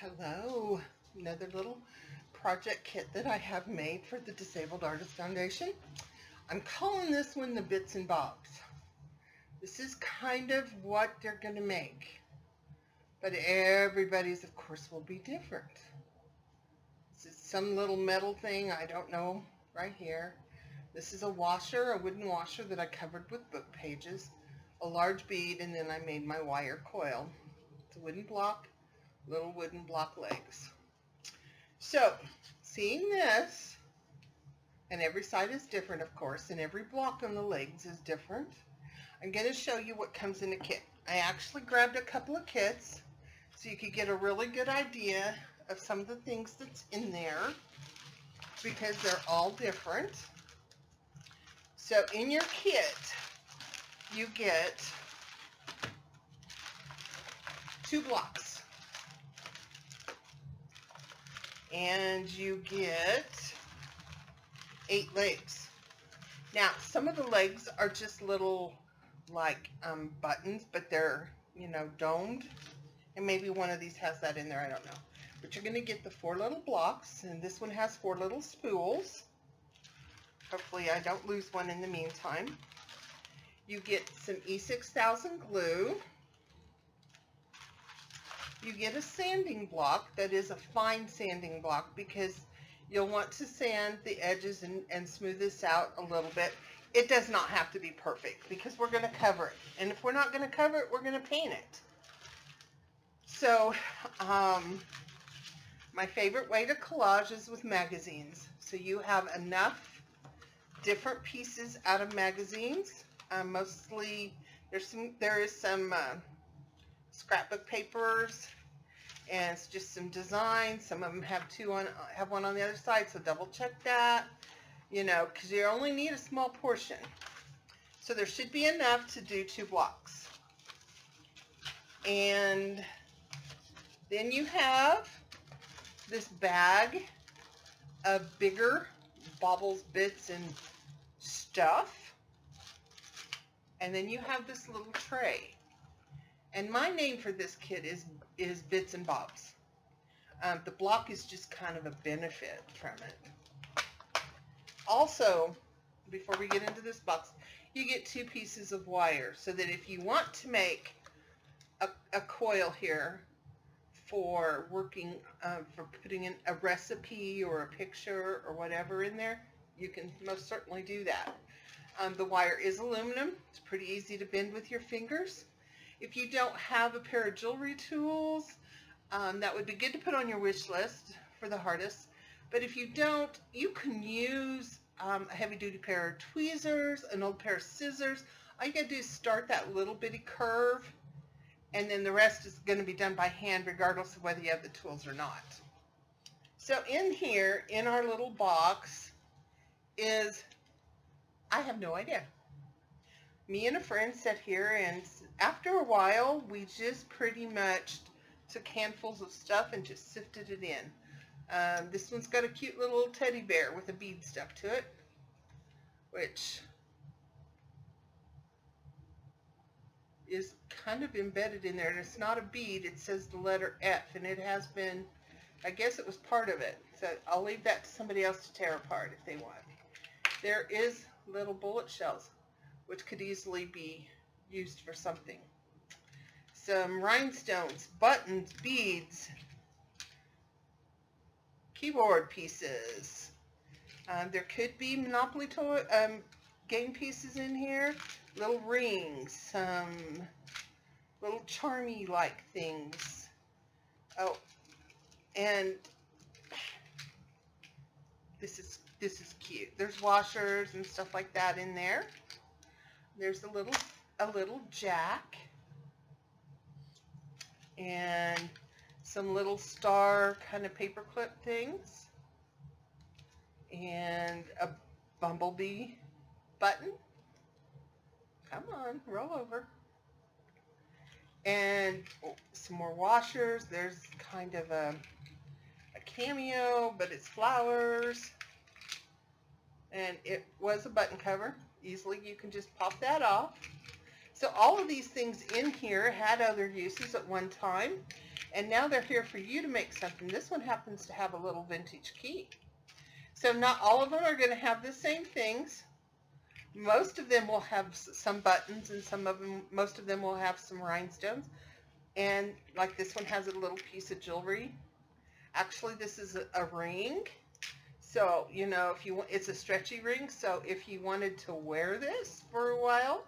Hello, another little project kit that I have made for the Disabled Artist Foundation. I'm calling this one the Bits and Bobs. This is kind of what they're going to make, but everybody's, of course, will be different. This is some little metal thing, I don't know, right here. This is a washer, a wooden washer that I covered with book pages, a large bead, and then I made my wire coil. It's a wooden block, little wooden block legs. So, seeing this, and every side is different, of course, and every block on the legs is different, I'm going to show you what comes in a kit. I actually grabbed a couple of kits so you could get a really good idea of some of the things that's in there because they're all different. So in your kit, you get 2 blocks. And you get 8 legs. Now, some of the legs are just little, like, buttons, but they're, domed. And maybe one of these has that in there, I don't know. But you're going to get the 4 little blocks, and this one has 4 little spools. Hopefully I don't lose one in the meantime. You get some E6000 glue. You get a sanding block that is a fine sanding block because you'll want to sand the edges and smooth this out a little bit. It does not have to be perfect because we're going to cover it. And if we're not going to cover it, we're going to paint it. So my favorite way to collage is with magazines. So you have enough different pieces out of magazines. Mostly there is some scrapbook papers and it's just some designs. Some of them have one on the other side, so double check that, because you only need a small portion. So there should be enough to do 2 blocks. And then you have this bag of bigger baubles, bits, and stuff. And then you have this little tray. And my name for this kit is Bits and Bobs. The block is just kind of a benefit from it. Also, before we get into this box, you get 2 pieces of wire so that if you want to make a coil here for working, for putting in a recipe or a picture or whatever in there, you can most certainly do that. The wire is aluminum. It's pretty easy to bend with your fingers. If you don't have a pair of jewelry tools, that would be good to put on your wish list for the artists. But if you don't, you can use a heavy-duty pair of tweezers, an old pair of scissors. All you got to do is start that little bitty curve, and then the rest is going to be done by hand regardless of whether you have the tools or not. So in here, in our little box, is, I have no idea. Me and a friend sat here, and after a while, we just pretty much took handfuls of stuff and just sifted it in. This one's got a cute little teddy bear with a bead stuck to it, which is kind of embedded in there. And it's not a bead, it says the letter F, and it has been, I guess it was part of it. So I'll leave that to somebody else to tear apart if they want. There is little bullet shells, which could easily be used for something. Some rhinestones, buttons, beads, keyboard pieces. There could be Monopoly toy game pieces in here, little rings, some little charmy-like things. Oh, and this is cute. There's washers and stuff like that in there. There's a little jack and some little star kind of paperclip things and a bumblebee button. Come on, roll over. And some more washers. There's kind of a cameo, but it's flowers. And it was a button cover. Easily you can just pop that off. So all of these things in here had other uses at one time, and now they're here for you to make something. This one happens to have a little vintage key. So not all of them are going to have the same things. Most of them will have some buttons, and most of them will have some rhinestones. And like this one has a little piece of jewelry. Actually, this is a ring. So, you know, if you want, it's a stretchy ring. So if you wanted to wear this for a while,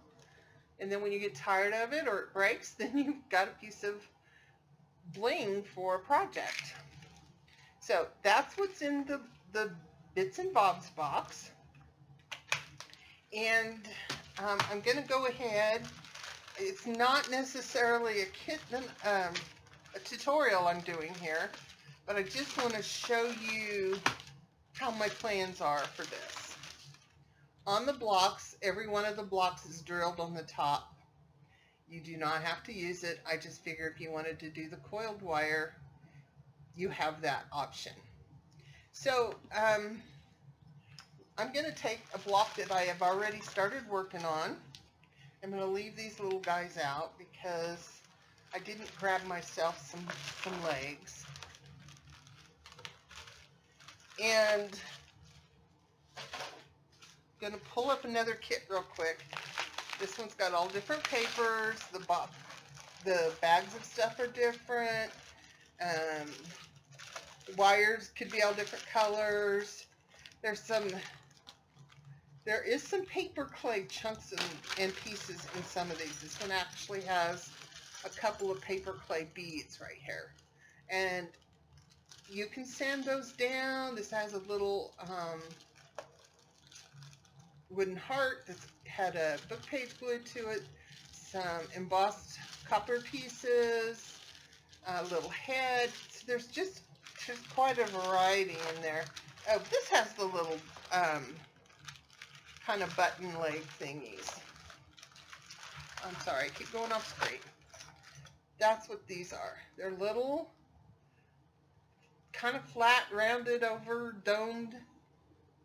and then when you get tired of it or it breaks, then you've got a piece of bling for a project. So that's what's in the Bits and Bobs box. And I'm going to go ahead. It's not necessarily a kit, a tutorial I'm doing here, but I just want to show you how my plans are for this. On the blocks, every one of the blocks is drilled on the top. You do not have to use it. I just figure if you wanted to do the coiled wire, you have that option. So I'm going to take a block that I have already started working on. I'm going to leave these little guys out because I didn't grab myself some legs. And I'm going to pull up another kit real quick. This one's got all different papers. The bags of stuff are different. Wires could be all different colors. There is some paper clay chunks and pieces in some of these. This one actually has a couple of paper clay beads right here. And you can sand those down. This has a little wooden heart that had a book page glued to it, some embossed copper pieces, a little head. So there's quite a variety in there. Oh, this has the little kind of button leg thingies. I'm sorry, I keep going off screen. That's what these are. They're little, kind of flat, rounded over, domed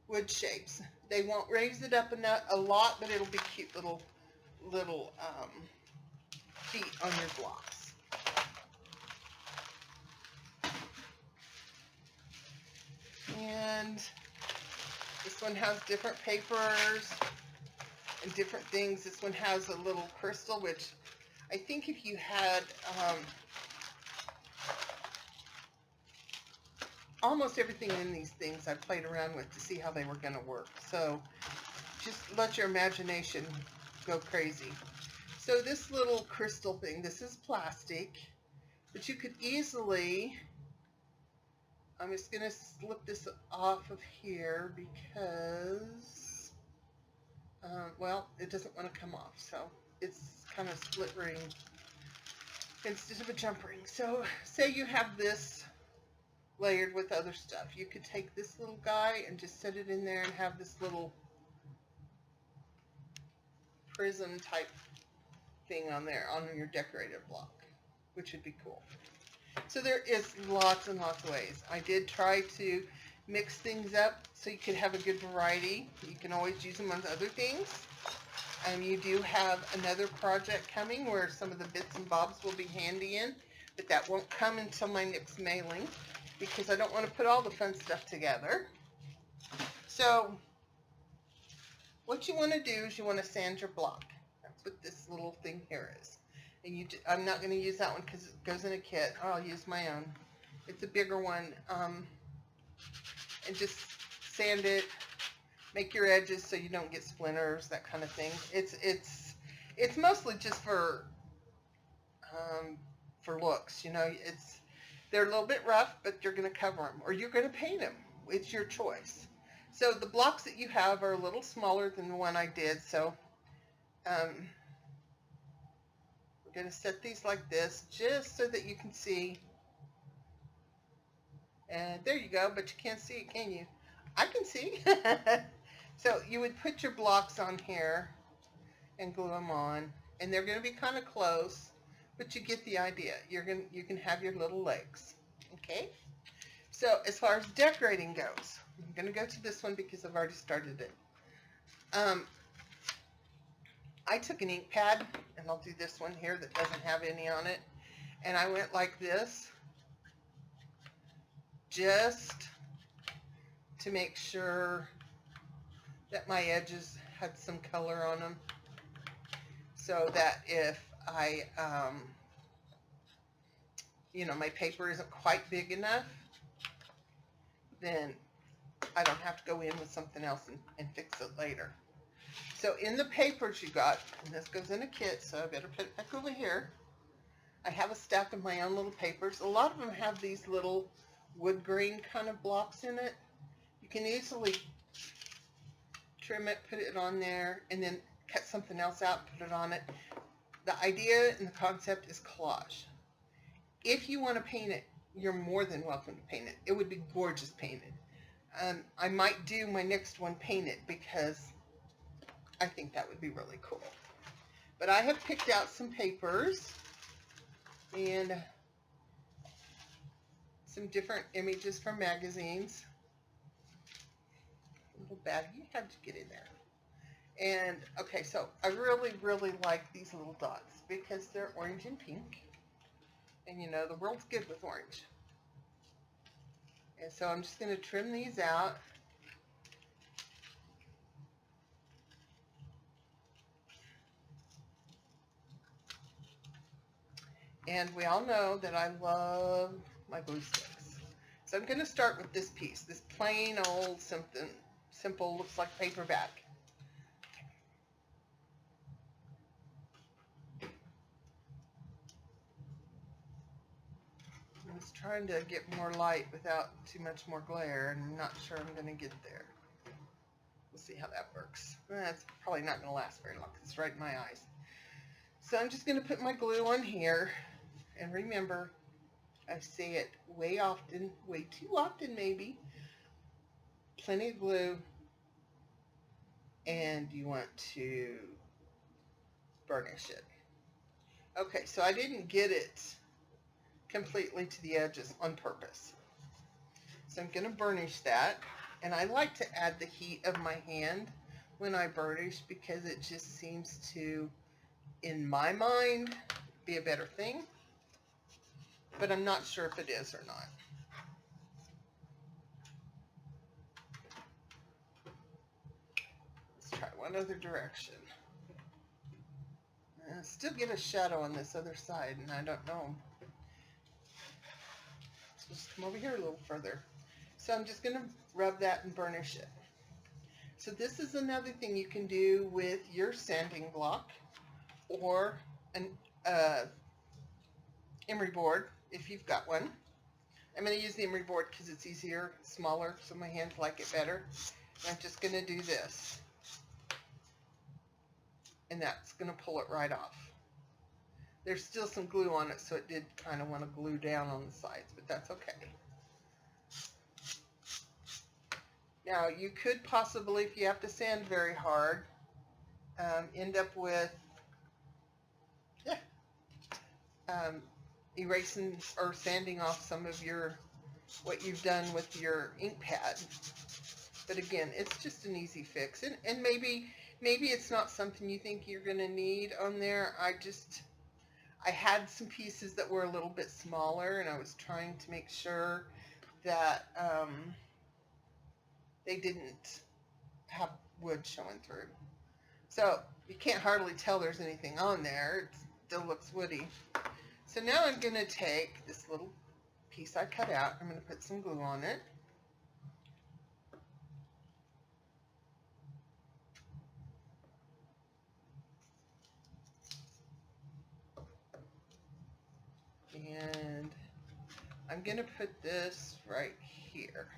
wood shapes. They won't raise it up a lot, but it'll be cute little feet on your blocks. And this one has different papers and different things. This one has a little crystal, which I think if you had almost everything in these things I played around with to see how they were going to work. So just let your imagination go crazy. So this little crystal thing, this is plastic, but you could easily, I'm just going to slip this off of here because, well, it doesn't want to come off. So it's kind of split ring instead of a jump ring. So say you have this layered with other stuff. You could take this little guy and just set it in there and have this little prism type thing on there on your decorative block, which would be cool. So there is lots and lots of ways. I did try to mix things up so you could have a good variety. You can always use them on other things. You do have another project coming where some of the bits and bobs will be handy in, but that won't come until my next mailing because I don't want to put all the fun stuff together. So what you want to do is you want to sand your block. That's what this little thing here is. And I'm not going to use that one because it goes in a kit. I'll use my own. It's a bigger one. And just sand it. Make your edges so you don't get splinters, that kind of thing. It's mostly just for looks. You know, they're a little bit rough, but you're going to cover them or you're going to paint them. It's your choice. So the blocks that you have are a little smaller than the one I did. So we're going to set these like this just so that you can see. And there you go, but you can't see it, can you? I can see. So you would put your blocks on here and glue them on, and they're going to be kind of close, but you get the idea. You can have your little legs. Okay. So as far as decorating goes, I'm going to go to this one because I've already started it. I took an ink pad, and I'll do this one here that doesn't have any on it, and I went like this just to make sure that my edges had some color on them, so that if I, you know, my paper isn't quite big enough, then I don't have to go in with something else and fix it later. So in the papers you got, and this goes in a kit, so I better put it back over here. I have a stack of my own little papers. A lot of them have these little wood grain kind of blocks in it. You can easily trim it, put it on there, and then cut something else out, put it on it. The idea and the concept is collage. If you want to paint it, you're more than welcome to paint it. It would be gorgeous painted. I might do my next one painted because I think that would be really cool. But I have picked out some papers and some different images from magazines. Little bag, how'd you get in there? And okay, so I really, really like these little dots because they're orange and pink. And you know, the world's good with orange. And so I'm just going to trim these out. And we all know that I love my glue sticks. So I'm going to start with this piece, this plain old something simple, looks like paperback. I was trying to get more light without too much more glare, and I'm not sure I'm going to get there. We'll see how that works. It's probably not going to last very long because it's right in my eyes. So I'm just going to put my glue on here, and remember, I say it way often, way too often maybe, plenty of glue, and you want to burnish it. Okay, so I didn't get it completely to the edges on purpose. So I'm going to burnish that, and I like to add the heat of my hand when I burnish because it just seems to, in my mind, be a better thing, but I'm not sure if it is or not. Let's try one other direction. I still get a shadow on this other side, and I don't know. Let's just come over here a little further. So I'm just going to rub that and burnish it. So this is another thing you can do with your sanding block or an emery board if you've got one. I'm going to use the emery board because it's easier, smaller, so my hands like it better. And I'm just going to do this. And that's going to pull it right off. There's still some glue on it, so it did kind of want to glue down on the sides, but that's okay. Now, you could possibly, if you have to sand very hard, end up with erasing or sanding off some of what you've done with your ink pad. But again, it's just an easy fix. And maybe it's not something you think you're going to need on there. I had some pieces that were a little bit smaller, and I was trying to make sure that they didn't have wood showing through. So you can't hardly tell there's anything on there. It still looks woody. So now I'm going to take this little piece I cut out. I'm going to put some glue on it. And I'm going to put this right here.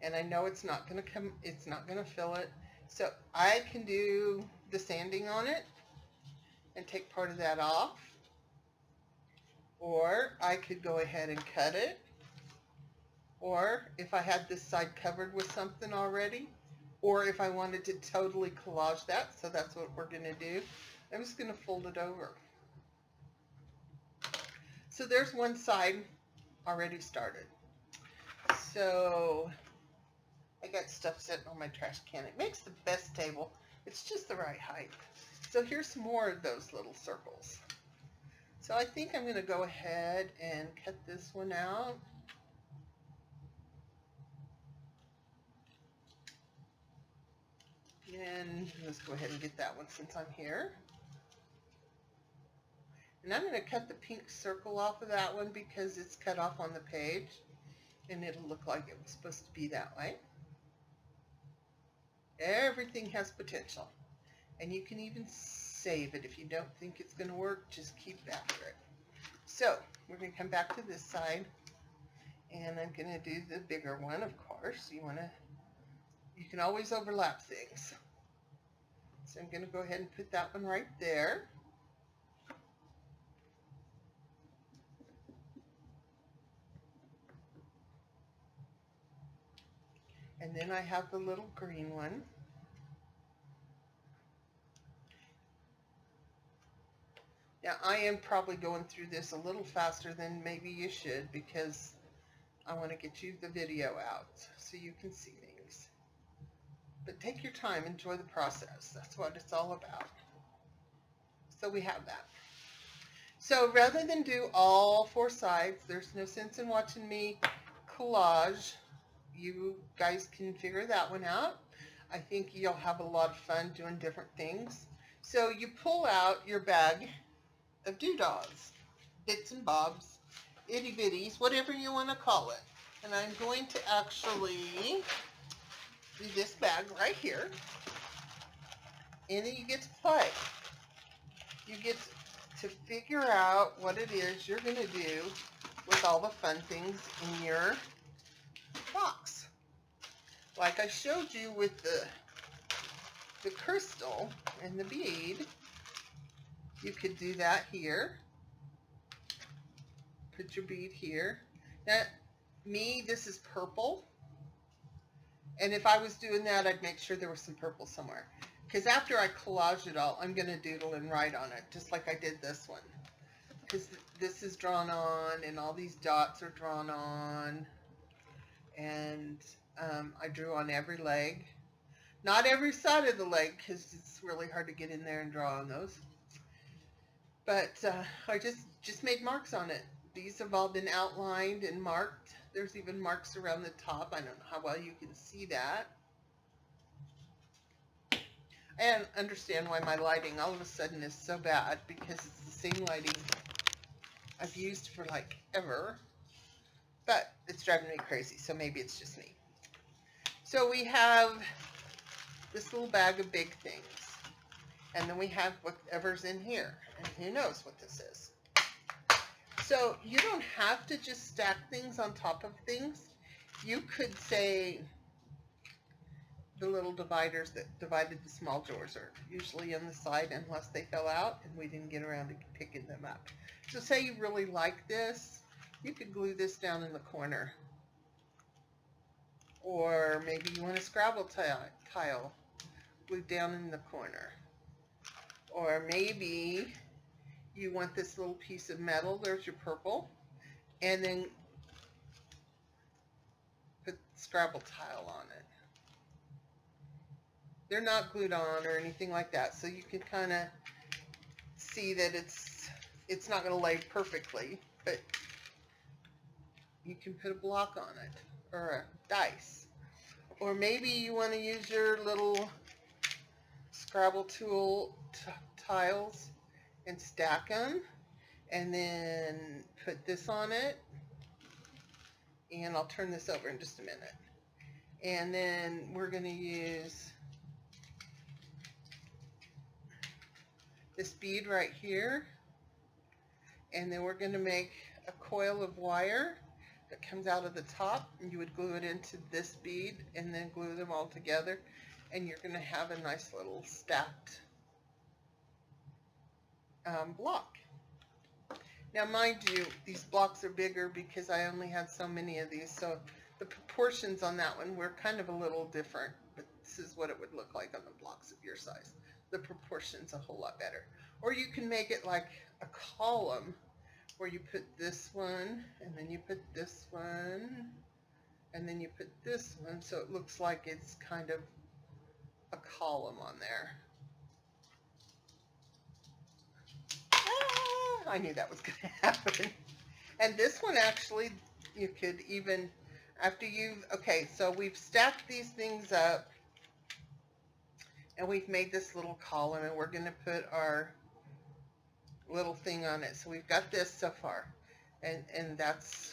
And I know it's not going to fill it. So I can do the sanding on it and take part of that off. Or I could go ahead and cut it. Or if I had this side covered with something already, or if I wanted to totally collage that, so that's what we're going to do, I'm just going to fold it over. So there's one side already started. So I got stuff sitting on my trash can. It makes the best table. It's just the right height. So here's some more of those little circles. So I think I'm going to go ahead and cut this one out. And let's go ahead and get that one since I'm here. And I'm going to cut the pink circle off of that one because it's cut off on the page. And it'll look like it was supposed to be that way. Everything has potential. And you can even save it if you don't think it's going to work. Just keep after it. So we're going to come back to this side. And I'm going to do the bigger one, of course. You can always overlap things. So I'm going to go ahead and put that one right there. And then I have the little green one. Now I am probably going through this a little faster than maybe you should because I want to get you the video out so you can see things. But take your time, enjoy the process. That's what it's all about. So we have that. So rather than do all four sides, there's no sense in watching me collage. You guys can figure that one out. I think you'll have a lot of fun doing different things. So you pull out your bag of doodads, bits and bobs, itty bitties, whatever you want to call it. And I'm going to actually do this bag right here. And then you get to play. You get to figure out what it is you're going to do with all the fun things in your box. Like I showed you with the crystal and the bead, you could do that here. Put your bead here. Now, this is purple. And if I was doing that, I'd make sure there was some purple somewhere. Because after I collage it all, I'm going to doodle and write on it, just like I did this one. Because this is drawn on, and all these dots are drawn on. And I drew on every leg. Not every side of the leg, because it's really hard to get in there and draw on those. But I just made marks on it. These have all been outlined and marked. There's even marks around the top. I don't know how well you can see that. I don't understand why my lighting all of a sudden is so bad, because it's the same lighting I've used for like ever. But it's driving me crazy, so maybe it's just me. So we have this little bag of big things. And then we have whatever's in here. And who knows what this is. So you don't have to just stack things on top of things. You could say the little dividers that divided the small drawers are usually on the side unless they fell out and we didn't get around to picking them up. So say you really like this, you could glue this down in the corner. Or maybe you want a Scrabble tile glued down in the corner. Or maybe you want this little piece of metal, there's your purple, and then put Scrabble tile on it. They're not glued on or anything like that, so you can kind of see that it's not going to lay perfectly, but you can put a block on it, or a dice. Or maybe you want to use your little Scrabble tool tiles and stack them, and then put this on it, and I'll turn this over in just a minute. And then we're going to use this bead right here, and then we're going to make a coil of wire that comes out of the top, and you would glue it into this bead and then glue them all together, and you're going to have a nice little stacked block. Now mind you, these blocks are bigger because I only had so many of these, so the proportions on that one were kind of a little different, but this is what it would look like on the blocks of your size. The proportion's a whole lot better. Or you can make it like a column where you put this one, and then you put this one, and then you put this one, so it looks like it's kind of a column on there. I knew that was going to happen. And this one actually, you could even, after you've, okay, so we've stacked these things up and we've made this little column and we're going to put our little thing on it. So we've got this so far. And that's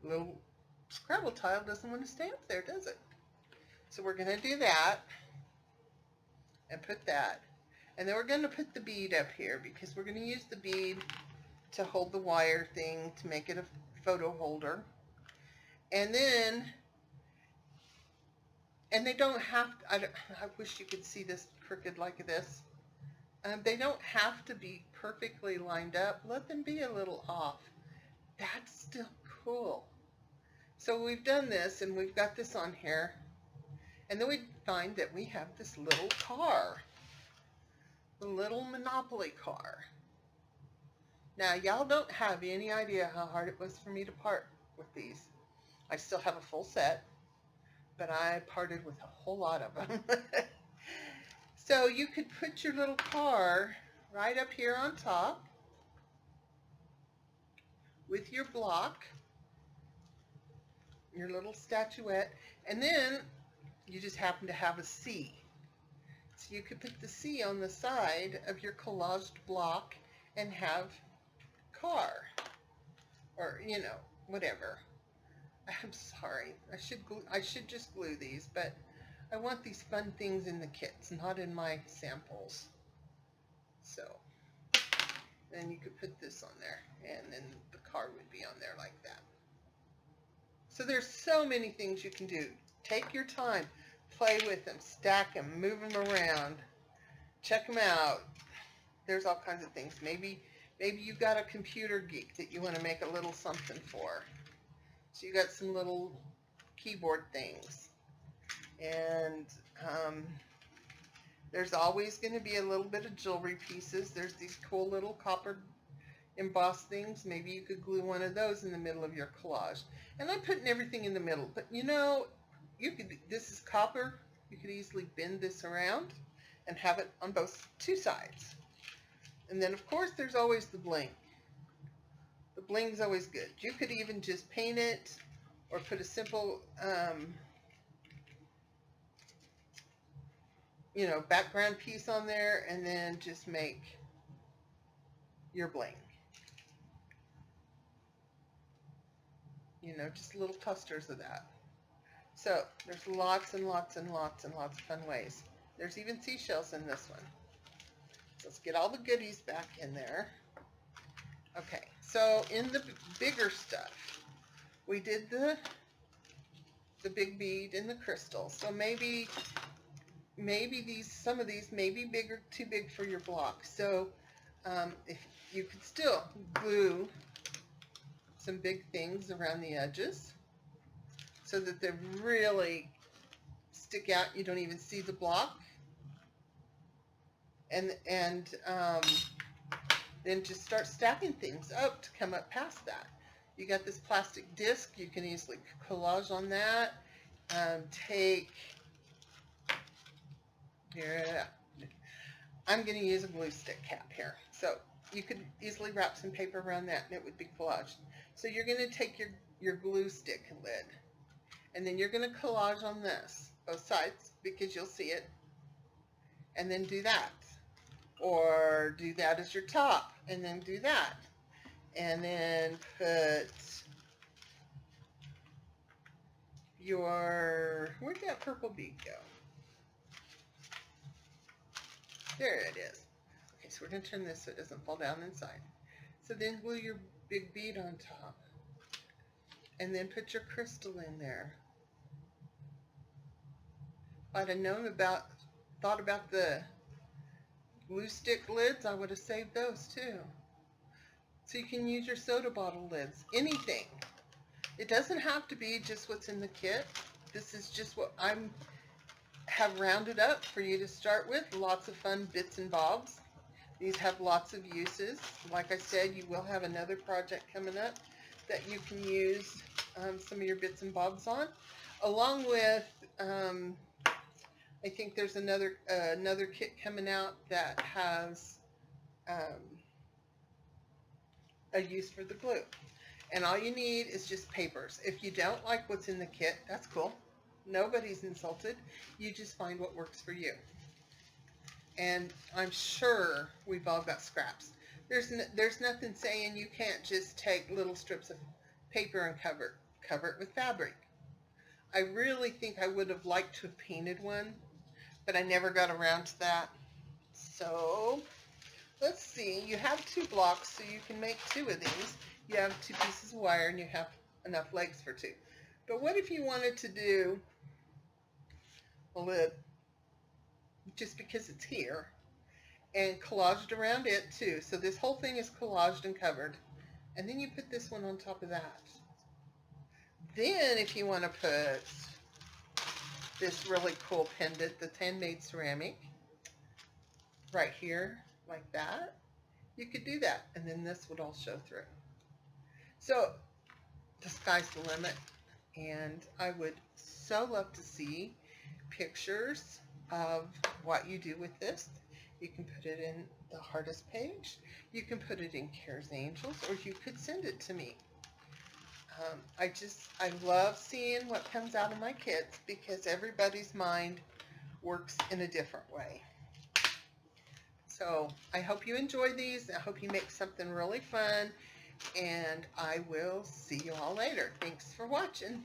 little Scrabble tile doesn't want to stay up there, does it? So we're going to do that and put that. And then we're going to put the bead up here because we're going to use the bead to hold the wire thing to make it a photo holder. And then, and they don't have to, I wish you could see this crooked like this. They don't have to be perfectly lined up. Let them be a little off. That's still cool. So we've done this and we've got this on here. And then we find that we have this little car. The little Monopoly car. Now, y'all don't have any idea how hard it was for me to part with these. I still have a full set, but I parted with a whole lot of them. So you could put your little car right up here on top with your block, your little statuette, and then you just happen to have a C. So you could put the C on the side of your collaged block and have car, or you know, whatever. I'm sorry, I should just glue these, but I want these fun things in the kits, not in my samples. So then you could put this on there, and then the car would be on there like that. So there's so many things you can do. Take your time, play with them, stack them, move them around, check them out. There's all kinds of things. Maybe you've got a computer geek that you want to make a little something for. So you got some little keyboard things. And there's always going to be a little bit of jewelry pieces. There's these cool little copper embossed things. Maybe you could glue one of those in the middle of your collage. And I'm putting everything in the middle. But you know, this is copper. You could easily bend this around and have it on two sides. And then of course there's always the bling. The bling's always good. You could even just paint it or put a simple you know, background piece on there and then just make your bling. You know, just little clusters of that. So there's lots and lots and lots and lots of fun ways. There's even seashells in this one. So let's get all the goodies back in there. Okay, so in the bigger stuff, we did the big bead and the crystal. So maybe some of these may be bigger, too big for your block. So if you could still glue some big things around the edges so that they really stick out. You don't even see the block. And then just start stacking things up to come up past that. You got this plastic disc. You can easily collage on that. Here, I'm going to use a glue stick cap here. So you could easily wrap some paper around that and it would be collaged. So you're going to take your glue stick lid and then you're going to collage on this, both sides, because you'll see it, and then do that. Or do that as your top and then do that. And then put where'd that purple bead go? There it is. Okay, so we're going to turn this so it doesn't fall down inside. So then glue your big bead on top. And then put your crystal in there. If I'd have thought about the glue stick lids, I would have saved those too. So you can use your soda bottle lids, anything. It doesn't have to be just what's in the kit. This is just what I have rounded up for you to start with. Lots of fun bits and bobs. These have lots of uses. Like I said, you will have another project coming up that you can use some of your bits and bobs on, along with I think there's another kit coming out that has a use for the glue. And all you need is just papers. If you don't like what's in the kit, that's cool. Nobody's insulted. You just find what works for you. And I'm sure we've all got scraps. There's nothing saying you can't just take little strips of paper and cover it with fabric. I really think I would have liked to have painted one, but I never got around to that. So let's see, you have 2 blocks, so you can make 2 of these. You have 2 pieces of wire and you have enough legs for 2. But what if you wanted to do a lid, just because it's here, and collaged around it too. So this whole thing is collaged and covered. And then you put this one on top of that. Then if you want to put this really cool pendant that's handmade ceramic right here like that, you could do that, and then this would all show through. So the sky's the limit, and I would so love to see pictures of what you do with this. You can put it in the Hardest page, you can put it in Cares Angels, or you could send it to me. I love seeing what comes out of my kits, because everybody's mind works in a different way. So I hope you enjoy these. I hope you make something really fun, and I will see you all later. Thanks for watching.